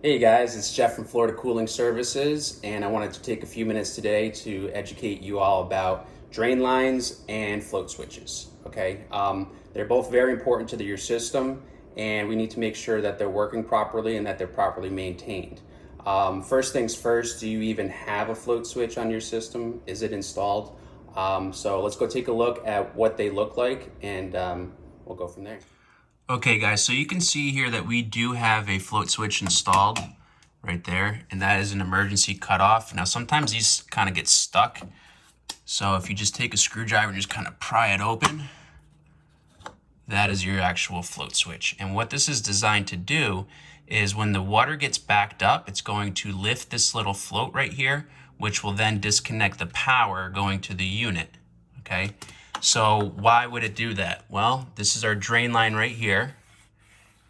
Hey guys, it's Jeff from Florida Cooling Services, and I wanted to take a few minutes today to educate you all about drain lines and float switches. Okay, they're both very important to your system, and we need to make sure that they're working properly and that they're properly maintained. First things first, do you even have a float switch on your system? Is it installed? So let's go take a look at what they look like, and we'll go from there. Okay guys, so you can see here that we do have a float switch installed right there, and that is an emergency cutoff. Now sometimes these kind of get stuck, so if you just take a screwdriver and just kind of pry it open, that is your actual float switch. And what this is designed to do is when the water gets backed up, it's going to lift this little float right here, which will then disconnect the power going to the unit, okay? So why would it do that? Well, this is our drain line right here.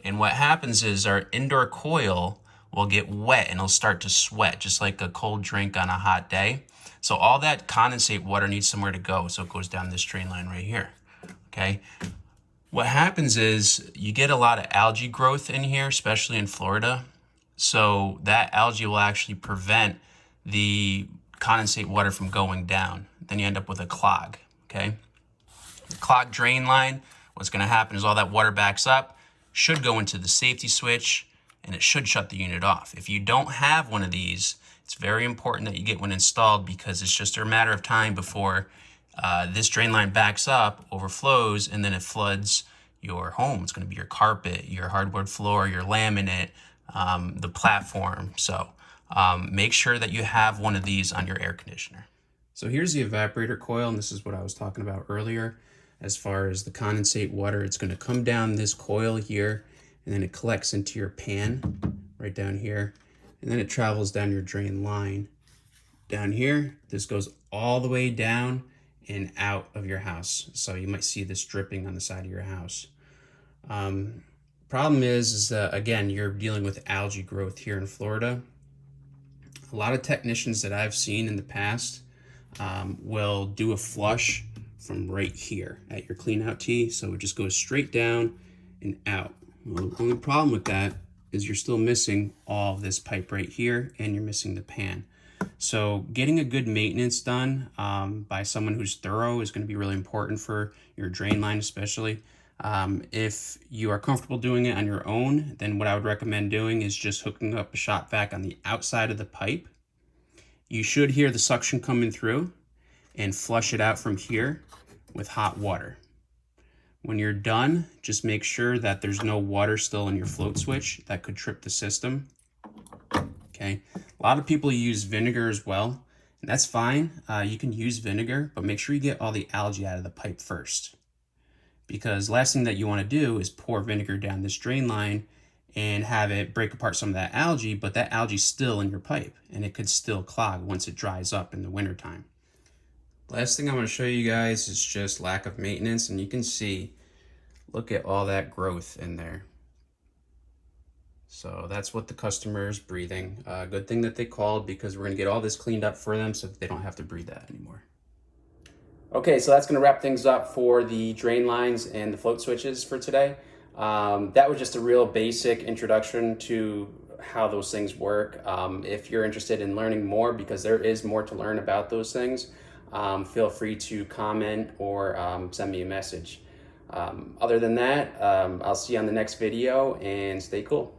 And what happens is our indoor coil will get wet and it'll start to sweat, just like a cold drink on a hot day. So all that condensate water needs somewhere to go. So it goes down this drain line right here, okay? What happens is you get a lot of algae growth in here, especially in Florida. So that algae will actually prevent the condensate water from going down. Then you end up with a clog, okay? The clogged drain line, what's going to happen is all that water backs up, should go into the safety switch, and it should shut the unit off. If you don't have one of these, it's very important that you get one installed, because it's just a matter of time before this drain line backs up, overflows, and then it floods your home. It's going to be your carpet, your hardwood floor, your laminate, the platform. So make sure that you have one of these on your air conditioner. So here's the evaporator coil, and this is what I was talking about earlier. As far as the condensate water, it's going to come down this coil here, and then it collects into your pan right down here, and then it travels down your drain line down here. This goes all the way down and out of your house. So you might see this dripping on the side of your house. Problem is that, again, you're dealing with algae growth here in Florida. A lot of technicians that I've seen in the past will do a flush from right here at your clean out tee. So it just goes straight down and out. Well, the only problem with that is you're still missing all of this pipe right here, and you're missing the pan. So getting a good maintenance done by someone who's thorough is going to be really important for your drain line, especially. If you are comfortable doing it on your own, then what I would recommend doing is just hooking up a shop vac on the outside of the pipe. You should hear the suction coming through, and flush it out from here with hot water. When you're done, just make sure that there's no water still in your float switch. That could trip the system. Okay, a lot of people use vinegar as well, and that's fine. You can use vinegar, but make sure you get all the algae out of the pipe first, because last thing that you want to do is pour vinegar down this drain line and have it break apart some of that algae, but that algae's still in your pipe, and it could still clog once it dries up in the wintertime. Last thing I'm going to show you guys is just lack of maintenance, and you can see, look at all that growth in there. So that's what the customer is breathing. Good thing that they called, because we're going to get all this cleaned up for them so that they don't have to breathe that anymore. Okay, so that's going to wrap things up for the drain lines and the float switches for today. That was just a real basic introduction to how those things work. If you're interested in learning more, because there is more to learn about those things, feel free to comment or send me a message. Other than that, I'll see you on the next video, and stay cool.